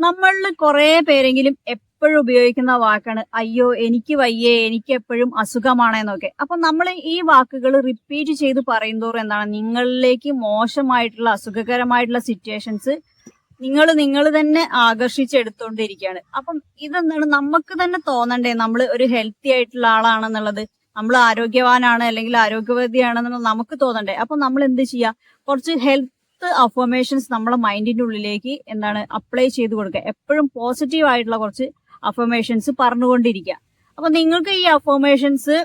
നമ്മളിൽ കുറെ പേരെങ്കിലും എപ്പോഴും ഉപയോഗിക്കുന്ന വാക്കാണ് അയ്യോ എനിക്ക് വയ്യേ, എനിക്ക് എപ്പോഴും അസുഖമാണെന്നൊക്കെ. അപ്പൊ നമ്മൾ ഈ വാക്കുകൾ റിപ്പീറ്റ് ചെയ്ത് പറയുന്തോറും എന്താണ്, നിങ്ങളിലേക്ക് മോശമായിട്ടുള്ള അസുഖകരമായിട്ടുള്ള സിറ്റുവേഷൻസ് നിങ്ങൾ തന്നെ ആകർഷിച്ചെടുത്തോണ്ടിരിക്കുകയാണ്. അപ്പം ഇതെന്താണ്, നമുക്ക് തന്നെ തോന്നണ്ടേ നമ്മൾ ഒരു ഹെൽത്തി ആയിട്ടുള്ള ആളാണെന്നുള്ളത്, നമ്മൾ ആരോഗ്യവാനാണ് അല്ലെങ്കിൽ ആരോഗ്യവതിയാണെന്നുള്ളത് നമുക്ക് തോന്നണ്ടേ. അപ്പൊ നമ്മൾ എന്ത് ചെയ്യാ, കുറച്ച് ഹെൽത്ത് അഫർമേഷൻസ് നമ്മളെ മൈൻഡിന്റെ ഉള്ളിലേക്ക് എന്താണ് അപ്ലൈ ചെയ്ത് കൊടുക്കുക. എപ്പോഴും പോസിറ്റീവ് ആയിട്ടുള്ള കുറച്ച് അഫർമേഷൻസ് പറഞ്ഞുകൊണ്ടിരിക്കുക. അപ്പൊ നിങ്ങൾക്ക് ഈ അഫർമേഷൻസ്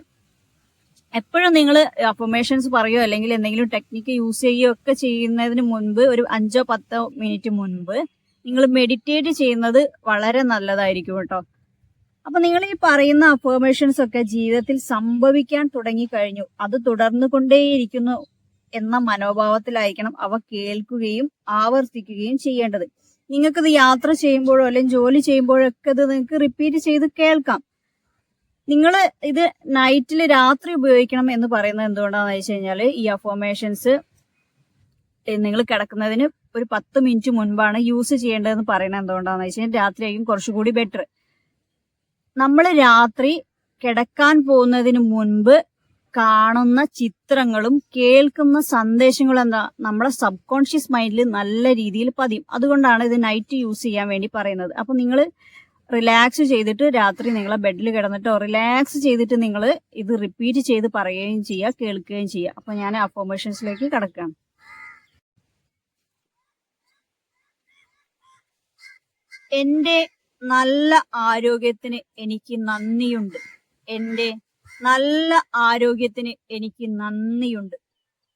എപ്പോഴും നിങ്ങൾ അഫർമേഷൻസ് പറയുകയോ അല്ലെങ്കിൽ എന്തെങ്കിലും ടെക്നിക്ക് യൂസ് ചെയ്യുകയോ ഒക്കെ ചെയ്യുന്നതിന് മുൻപ് ഒരു 5-10 മിനിറ്റ് മുൻപ് നിങ്ങൾ മെഡിറ്റേറ്റ് ചെയ്യുന്നത് വളരെ നല്ലതായിരിക്കും കേട്ടോ. അപ്പൊ നിങ്ങൾ ഈ പറയുന്ന അഫർമേഷൻസ് ഒക്കെ ജീവിതത്തിൽ സംഭവിക്കാൻ തുടങ്ങിക്കഴിഞ്ഞു, അത് തുടർന്നു കൊണ്ടേയിരിക്കുന്നു എന്ന മനോഭാവത്തിലായിരിക്കണം അവ കേൾക്കുകയും ആവർത്തിക്കുകയും ചെയ്യേണ്ടത്. നിങ്ങൾക്കിത് യാത്ര ചെയ്യുമ്പോഴോ അല്ലെങ്കിൽ ജോലി ചെയ്യുമ്പോഴോ ഒക്കെ ഇത് നിങ്ങൾക്ക് റിപ്പീറ്റ് ചെയ്ത് കേൾക്കാം. നിങ്ങൾ ഇത് നൈറ്റിൽ രാത്രി ഉപയോഗിക്കണം എന്ന് പറയുന്നത് എന്തുകൊണ്ടാണെന്ന് വെച്ച് കഴിഞ്ഞാൽ, ഈ അഫർമേഷൻസ് നിങ്ങൾ കിടക്കുന്നതിന് ഒരു 10 മിനിറ്റ് മുൻപാണ് യൂസ് ചെയ്യേണ്ടതെന്ന് പറയുന്നത് എന്തുകൊണ്ടാണെന്ന് വെച്ച് കഴിഞ്ഞാൽ രാത്രിയായിരിക്കും കുറച്ചുകൂടി ബെറ്റർ. നമ്മൾ രാത്രി കിടക്കാൻ പോകുന്നതിന് മുൻപ് കാണുന്ന ചിത്രങ്ങളും കേൾക്കുന്ന സന്ദേശങ്ങളും എന്താ, നമ്മുടെ സബ് കോൺഷ്യസ് മൈൻഡിൽ നല്ല രീതിയിൽ പതിയും. അതുകൊണ്ടാണ് ഇത് നൈറ്റ് യൂസ് ചെയ്യാൻ വേണ്ടി പറയുന്നത്. അപ്പൊ നിങ്ങൾ റിലാക്സ് ചെയ്തിട്ട് രാത്രി നിങ്ങളെ ബെഡിൽ കിടന്നിട്ടോ റിലാക്സ് ചെയ്തിട്ട് നിങ്ങൾ ഇത് റിപ്പീറ്റ് ചെയ്ത് പറയുകയും ചെയ്യുക, കേൾക്കുകയും ചെയ്യുക. അപ്പൊ ഞാൻ അഫർമേഷൻസിലേക്ക് കടക്കുകയാണ്. എന്റെ നല്ല ആരോഗ്യത്തിന് എനിക്ക് നന്ദിയുണ്ട്. എന്റെ നല്ല ആരോഗ്യത്തിന് എനിക്ക് നന്ദിയുണ്ട്.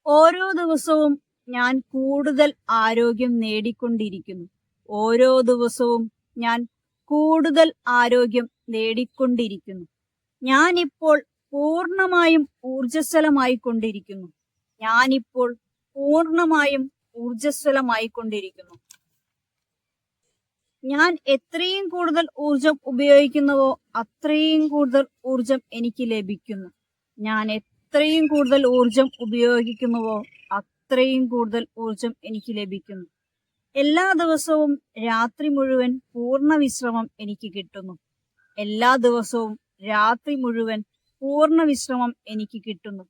ഓരോ ദിവസവും ഞാൻ കൂടുതൽ ആരോഗ്യം നേടിക്കൊണ്ടിരിക്കുന്നു. ഓരോ ദിവസവും ഞാൻ കൂടുതൽ ആരോഗ്യം നേടിക്കൊണ്ടിരിക്കുന്നു. ഞാനിപ്പോൾ പൂർണ്ണമായും ഊർജ്ജസ്വലമായിക്കൊണ്ടിരിക്കുന്നു. ഞാനിപ്പോൾ പൂർണ്ണമായും ഊർജ്ജസ്വലമായിക്കൊണ്ടിരിക്കുന്നു. ഞാൻ എത്രയും കൂടുതൽ ഊർജം ഉപയോഗിക്കുന്നുവോ അത്രയും കൂടുതൽ ഊർജം എനിക്ക് ലഭിക്കുന്നു. ഞാൻ എത്രയും കൂടുതൽ ഊർജം ഉപയോഗിക്കുന്നുവോ അത്രയും കൂടുതൽ ഊർജം എനിക്ക് ലഭിക്കുന്നു. എല്ലാ ദിവസവും രാത്രി മുഴുവൻ പൂർണ്ണ വിശ്രമം എനിക്ക് കിട്ടുന്നു. എല്ലാ ദിവസവും രാത്രി മുഴുവൻ പൂർണ്ണ വിശ്രമം എനിക്ക് കിട്ടുന്നു.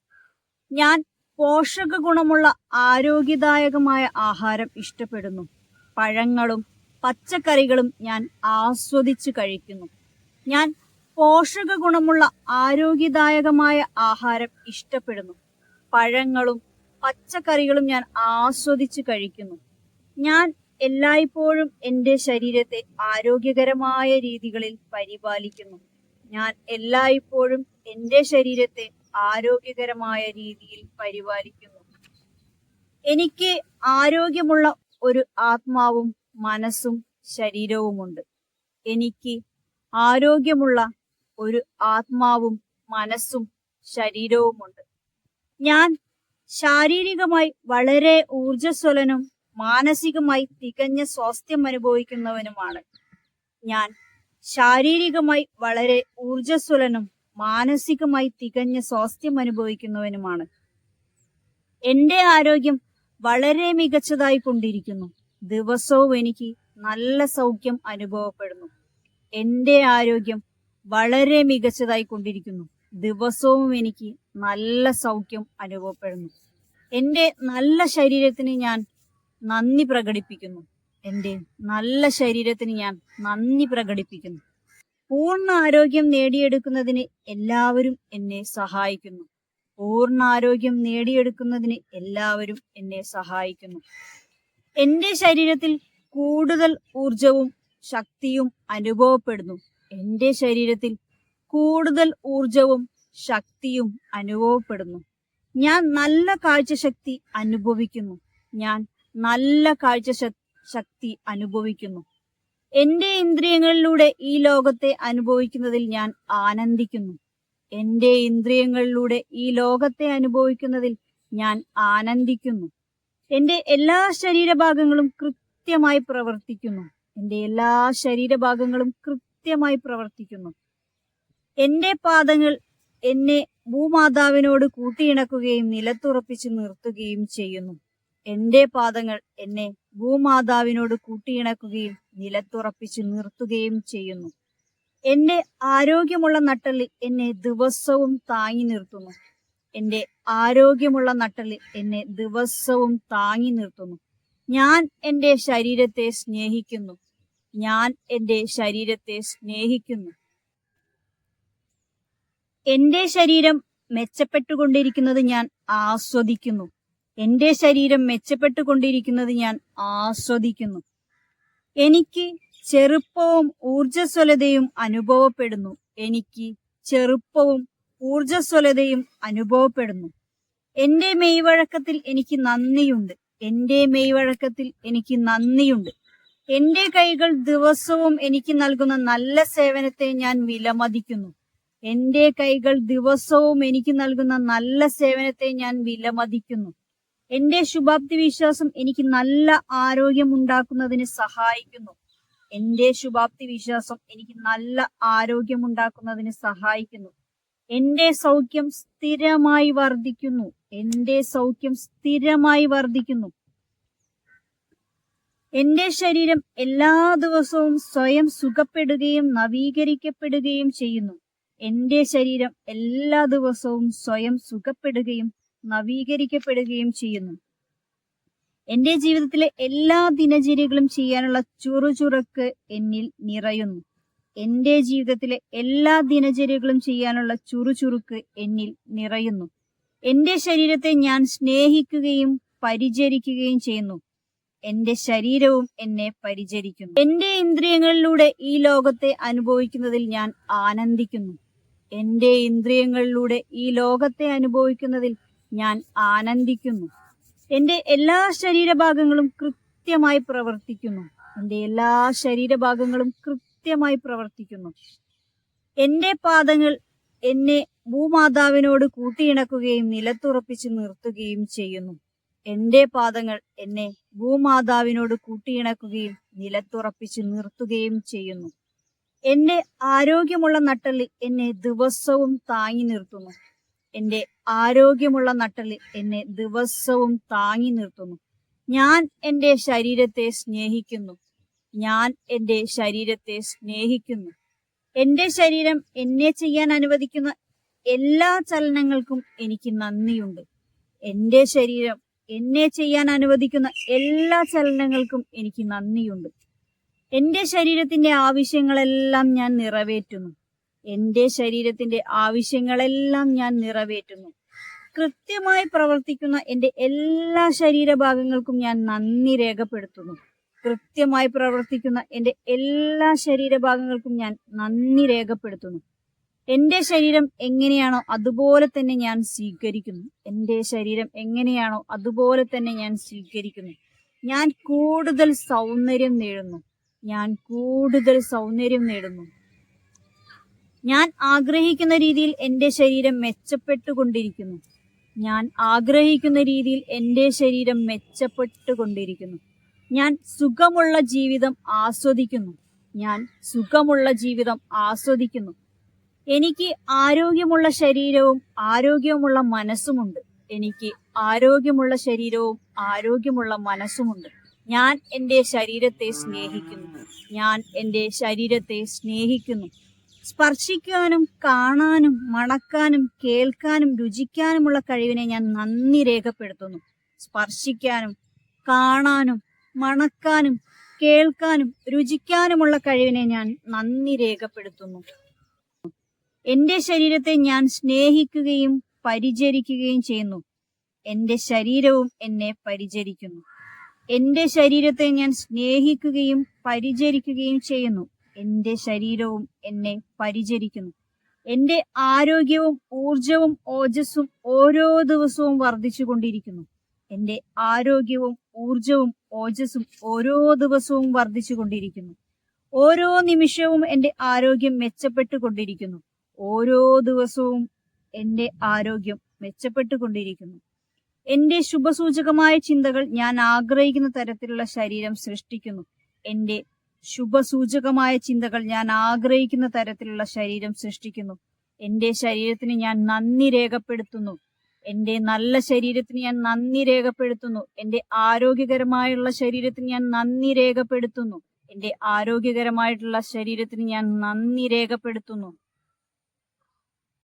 ഞാൻ പോഷക ഗുണമുള്ള ആരോഗ്യദായകമായ ആഹാരം ഇഷ്ടപ്പെടുന്നു. പഴങ്ങളും പച്ചക്കറികളും ഞാൻ ആസ്വദിച്ച് കഴിക്കുന്നു. ഞാൻ പോഷക ഗുണമുള്ള ആരോഗ്യദായകമായ ആഹാരം ഇഷ്ടപ്പെടുന്നു. പഴങ്ങളും പച്ചക്കറികളും ഞാൻ ആസ്വദിച്ച് കഴിക്കുന്നു. ഞാൻ എല്ലായ്പ്പോഴും എൻ്റെ ശരീരത്തെ ആരോഗ്യകരമായ രീതികളിൽ പരിപാലിക്കുന്നു. ഞാൻ എല്ലായ്പ്പോഴും എൻ്റെ ശരീരത്തെ ആരോഗ്യകരമായ രീതിയിൽ പരിപാലിക്കുന്നു. എനിക്ക് ആരോഗ്യമുള്ള ഒരു ആത്മാവും മനസ്സും ശരീരവുമുണ്ട്. എനിക്ക് ആരോഗ്യമുള്ള ഒരു ആത്മാവും മനസ്സും ശരീരവുമുണ്ട്. ഞാൻ ശാരീരികമായി വളരെ ഊർജ്ജസ്വലനും മാനസികമായി തികഞ്ഞ സ്വാസ്ഥ്യം അനുഭവിക്കുന്നവനുമാണ്. ഞാൻ ശാരീരികമായി വളരെ ഊർജ്ജസ്വലനും മാനസികമായി തികഞ്ഞ സ്വാസ്ഥ്യം അനുഭവിക്കുന്നവനുമാണ്. എന്റെ ആരോഗ്യം വളരെ മികച്ചതായി കൊണ്ടിരിക്കുന്നു. ദിവസവും എനിക്ക് നല്ല സൗഖ്യം അനുഭവപ്പെടുന്നു. എന്റെ ആരോഗ്യം വളരെ മികച്ചതായി കൊണ്ടിരിക്കുന്നു. ദിവസവും എനിക്ക് നല്ല സൗഖ്യം അനുഭവപ്പെടുന്നു. എന്റെ നല്ല ശരീരത്തിന് ഞാൻ നന്ദി പ്രകടിപ്പിക്കുന്നു. എന്റെ നല്ല ശരീരത്തിന് ഞാൻ നന്ദി പ്രകടിപ്പിക്കുന്നു. പൂർണ്ണ ആരോഗ്യം നേടിയെടുക്കുന്നതിന് എല്ലാവരും എന്നെ സഹായിക്കുന്നു. പൂർണ്ണ ആരോഗ്യം നേടിയെടുക്കുന്നതിന് എല്ലാവരും എന്നെ സഹായിക്കുന്നു. എന്റെ ശരീരത്തിൽ കൂടുതൽ ഊർജവും ശക്തിയും അനുഭവപ്പെടുന്നു. എന്റെ ശരീരത്തിൽ കൂടുതൽ ഊർജവും ശക്തിയും അനുഭവപ്പെടുന്നു. ഞാൻ നല്ല കാഴ്ചശക്തി അനുഭവിക്കുന്നു. ഞാൻ നല്ല കാഴ്ചശക്തി അനുഭവിക്കുന്നു. എന്റെ ഇന്ദ്രിയങ്ങളിലൂടെ ഈ ലോകത്തെ അനുഭവിക്കുന്നതിൽ ഞാൻ ആനന്ദിക്കുന്നു. എന്റെ ഇന്ദ്രിയങ്ങളിലൂടെ ഈ ലോകത്തെ അനുഭവിക്കുന്നതിൽ ഞാൻ ആനന്ദിക്കുന്നു. എന്റെ എല്ലാ ശരീരഭാഗങ്ങളും കൃത്യമായി പ്രവർത്തിക്കുന്നു. എന്റെ എല്ലാ ശരീരഭാഗങ്ങളും കൃത്യമായി പ്രവർത്തിക്കുന്നു. എന്റെ പാദങ്ങൾ എന്നെ ഭൂമാതാവിനോട് കൂട്ടിയിണക്കുകയും നിലത്തുറപ്പിച്ച് നിർത്തുകയും ചെയ്യുന്നു. എന്റെ പാദങ്ങൾ എന്നെ ഭൂമാതാവിനോട് കൂട്ടിയിണക്കുകയും നിലത്തുറപ്പിച്ച് നിർത്തുകയും ചെയ്യുന്നു. എന്റെ ആരോഗ്യമുള്ള നട്ടെല്ല് എന്നെ ദിവസവും താങ്ങി നിർത്തുന്നു. എന്റെ ആരോഗ്യമുള്ള നട്ടെല്ല് എന്നെ ദിവസവും താങ്ങി നിർത്തുന്നു. ഞാൻ എന്റെ ശരീരത്തെ സ്നേഹിക്കുന്നു. ഞാൻ എന്റെ ശരീരത്തെ സ്നേഹിക്കുന്നു. എന്റെ ശരീരം മെച്ചപ്പെട്ടുകൊണ്ടിരിക്കുന്നത് ഞാൻ ആസ്വദിക്കുന്നു. എന്റെ ശരീരം മെച്ചപ്പെട്ടുകൊണ്ടിരിക്കുന്നത് ഞാൻ ആസ്വദിക്കുന്നു. എനിക്ക് ചെറുപ്പവും ഊർജ്ജസ്വലതയും അനുഭവപ്പെടുന്നു. എനിക്ക് ചെറുപ്പവും ഊർജ്ജസ്വലതയും അനുഭവപ്പെടുന്നു. എന്റെ മെയ്വഴക്കത്തിൽ എനിക്ക് നന്ദിയുണ്ട്. എന്റെ മെയ്വഴക്കത്തിൽ എനിക്ക് നന്ദിയുണ്ട്. എന്റെ കൈകൾ ദിവസവും എനിക്ക് നൽകുന്ന നല്ല സേവനത്തെ ഞാൻ വിലമതിക്കുന്നു. എന്റെ കൈകൾ ദിവസവും എനിക്ക് നൽകുന്ന നല്ല സേവനത്തെ ഞാൻ വിലമതിക്കുന്നു. എന്റെ ശുഭാപ്തി വിശ്വാസം എനിക്ക് നല്ല ആരോഗ്യം ഉണ്ടാക്കുന്നതിന് സഹായിക്കുന്നു. എന്റെ ശുഭാപ്തി വിശ്വാസം എനിക്ക് നല്ല ആരോഗ്യം ഉണ്ടാക്കുന്നതിന് സഹായിക്കുന്നു. എന്റെ സൗഖ്യം സ്ഥിരമായി വർദ്ധിക്കുന്നു. എന്റെ സൗഖ്യം സ്ഥിരമായി വർദ്ധിക്കുന്നു. എന്റെ ശരീരം എല്ലാ ദിവസവും സ്വയം സുഖപ്പെടുകയും നവീകരിക്കപ്പെടുകയും ചെയ്യുന്നു. എന്റെ ശരീരം എല്ലാ ദിവസവും സ്വയം സുഖപ്പെടുകയും നവീകരിക്കപ്പെടുകയും ചെയ്യുന്നു. എന്റെ ജീവിതത്തിലെ എല്ലാ ദിനചര്യകളും ചെയ്യാനുള്ള ചുറുചുറുക്ക് എന്നിൽ നിറയുന്നു. എന്റെ ജീവിതത്തിലെ എല്ലാ ദിനചര്യകളും ചെയ്യാനുള്ള ചുറുചുറുക്ക് എന്നിൽ നിറയുന്നു. എന്റെ ശരീരത്തെ ഞാൻ സ്നേഹിക്കുകയും പരിചരിക്കുകയും ചെയ്യുന്നു. എന്റെ ശരീരവും എന്നെ പരിചരിക്കുന്നു. എന്റെ ഇന്ദ്രിയങ്ങളിലൂടെ ഈ ലോകത്തെ അനുഭവിക്കുന്നതിൽ ഞാൻ ആനന്ദിക്കുന്നു. എന്റെ ഇന്ദ്രിയങ്ങളിലൂടെ ഈ ലോകത്തെ അനുഭവിക്കുന്നതിൽ ഞാൻ ആനന്ദിക്കുന്നു. എന്റെ എല്ലാ ശരീരഭാഗങ്ങളും കൃത്യമായി പ്രവർത്തിക്കുന്നു. എന്റെ എല്ലാ ശരീരഭാഗങ്ങളും കൃത്യമായി പ്രവർത്തിക്കുന്നു. എന്റെ പാദങ്ങൾ എന്നെ ഭൂമാതാവിനോട് കൂട്ടിയിണക്കുകയും നിലത്തുറപ്പിച്ച് നിർത്തുകയും ചെയ്യുന്നു. എന്റെ പാദങ്ങൾ എന്നെ ഭൂമാതാവിനോട് കൂട്ടിയിണക്കുകയും നിലത്തുറപ്പിച്ച് നിർത്തുകയും ചെയ്യുന്നു. എന്റെ ആരോഗ്യമുള്ള നട്ടെല്ല് എന്നെ ദിവസവും താങ്ങി നിർത്തുന്നു. എന്റെ ആരോഗ്യമുള്ള നട്ടെല്ല് എന്നെ ദിവസവും താങ്ങി നിർത്തുന്നു. ഞാൻ എന്റെ ശരീരത്തെ സ്നേഹിക്കുന്നു. ഞാൻ എന്റെ ശരീരത്തെ സ്നേഹിക്കുന്നു. എന്റെ ശരീരം എന്നെ ചെയ്യാൻ അനുവദിക്കുന്ന എല്ലാ ചലനങ്ങൾക്കും എനിക്ക് നന്ദിയുണ്ട്. എന്റെ ശരീരം എന്നെ ചെയ്യാൻ അനുവദിക്കുന്ന എല്ലാ ചലനങ്ങൾക്കും എനിക്ക് നന്ദിയുണ്ട്. എന്റെ ശരീരത്തിന്റെ ആവശ്യങ്ങളെല്ലാം ഞാൻ നിറവേറ്റുന്നു. എന്റെ ശരീരത്തിന്റെ ആവശ്യങ്ങളെല്ലാം ഞാൻ നിറവേറ്റുന്നു. കൃത്യമായി പ്രവർത്തിക്കുന്ന എന്റെ എല്ലാ ശരീരഭാഗങ്ങൾക്കും ഞാൻ നന്ദി രേഖപ്പെടുത്തുന്നു. കൃത്യമായി പ്രവർത്തിക്കുന്ന എന്റെ എല്ലാ ശരീരഭാഗങ്ങൾക്കും ഞാൻ നന്ദി രേഖപ്പെടുത്തുന്നു. എന്റെ ശരീരം എങ്ങനെയാണോ അതുപോലെ തന്നെ ഞാൻ സ്വീകരിക്കുന്നു. എന്റെ ശരീരം എങ്ങനെയാണോ അതുപോലെ തന്നെ ഞാൻ സ്വീകരിക്കുന്നു. ഞാൻ കൂടുതൽ സൗന്ദര്യം നേടുന്നു. ഞാൻ കൂടുതൽ സൗന്ദര്യം നേടുന്നു. ഞാൻ ആഗ്രഹിക്കുന്ന രീതിയിൽ എന്റെ ശരീരം മെച്ചപ്പെട്ടുകൊണ്ടിരിക്കുന്നു. ഞാൻ ആഗ്രഹിക്കുന്ന രീതിയിൽ എന്റെ ശരീരം മെച്ചപ്പെട്ടുകൊണ്ടിരിക്കുന്നു. ഞാൻ സുഖമുള്ള ജീവിതം ആസ്വദിക്കുന്നു. ഞാൻ സുഖമുള്ള ജീവിതം ആസ്വദിക്കുന്നു. എനിക്ക് ആരോഗ്യമുള്ള ശരീരവും ആരോഗ്യമുള്ള മനസ്സുമുണ്ട്. എനിക്ക് ആരോഗ്യമുള്ള ശരീരവും ആരോഗ്യമുള്ള മനസ്സുമുണ്ട്. ഞാൻ എന്റെ ശരീരത്തെ സ്നേഹിക്കുന്നു. ഞാൻ എന്റെ ശരീരത്തെ സ്നേഹിക്കുന്നു. സ്പർശിക്കാനും കാണാനും മണക്കാനും കേൾക്കാനും രുചിക്കാനുമുള്ള കഴിവിനെ ഞാൻ നന്ദി രേഖപ്പെടുത്തുന്നു. സ്പർശിക്കാനും കാണാനും മണക്കാനും കേൾക്കാനും രുചിക്കാനുമുള്ള കഴിവിനെ ഞാൻ നന്ദി രേഖപ്പെടുത്തുന്നു. എന്റെ ശരീരത്തെ ഞാൻ സ്നേഹിക്കുകയും പരിചരിക്കുകയും ചെയ്യുന്നു. എന്റെ ശരീരവും എന്നെ പരിചരിക്കുന്നു. എന്റെ ശരീരത്തെ ഞാൻ സ്നേഹിക്കുകയും പരിചരിക്കുകയും ചെയ്യുന്നു. എന്റെ ശരീരവും എന്നെ പരിചരിക്കുന്നു. എന്റെ ആരോഗ്യവും ഊർജവും ഓജസ്സും ഓരോ ദിവസവും വർദ്ധിച്ചുകൊണ്ടിരിക്കുന്നു. എന്റെ ആരോഗ്യവും ഊർജവും ഓജസ്സും ഓരോ ദിവസവും വർദ്ധിച്ചുകൊണ്ടിരിക്കുന്നു. ഓരോ നിമിഷവും എന്റെ ആരോഗ്യം മെച്ചപ്പെട്ടുകൊണ്ടിരിക്കുന്നു. ഓരോ ദിവസവും എന്റെ ആരോഗ്യം മെച്ചപ്പെട്ടുകൊണ്ടിരിക്കുന്നു. എന്റെ ശുഭസൂചകമായ ചിന്തകൾ ഞാൻ ആഗ്രഹിക്കുന്ന തരത്തിലുള്ള ശരീരം സൃഷ്ടിക്കുന്നു. എന്റെ ശുഭസൂചകമായ ചിന്തകൾ ഞാൻ ആഗ്രഹിക്കുന്ന തരത്തിലുള്ള ശരീരം സൃഷ്ടിക്കുന്നു. എന്റെ ശരീരത്തിന് ഞാൻ നന്ദി രേഖപ്പെടുത്തുന്നു. എന്റെ നല്ല ശരീരത്തിന് ഞാൻ നന്ദി രേഖപ്പെടുത്തുന്നു. എന്റെ ആരോഗ്യകരമായുള്ള ശരീരത്തിന് ഞാൻ നന്ദി രേഖപ്പെടുത്തുന്നു. എന്റെ ആരോഗ്യകരമായിട്ടുള്ള ശരീരത്തിന് ഞാൻ നന്ദി രേഖപ്പെടുത്തുന്നു.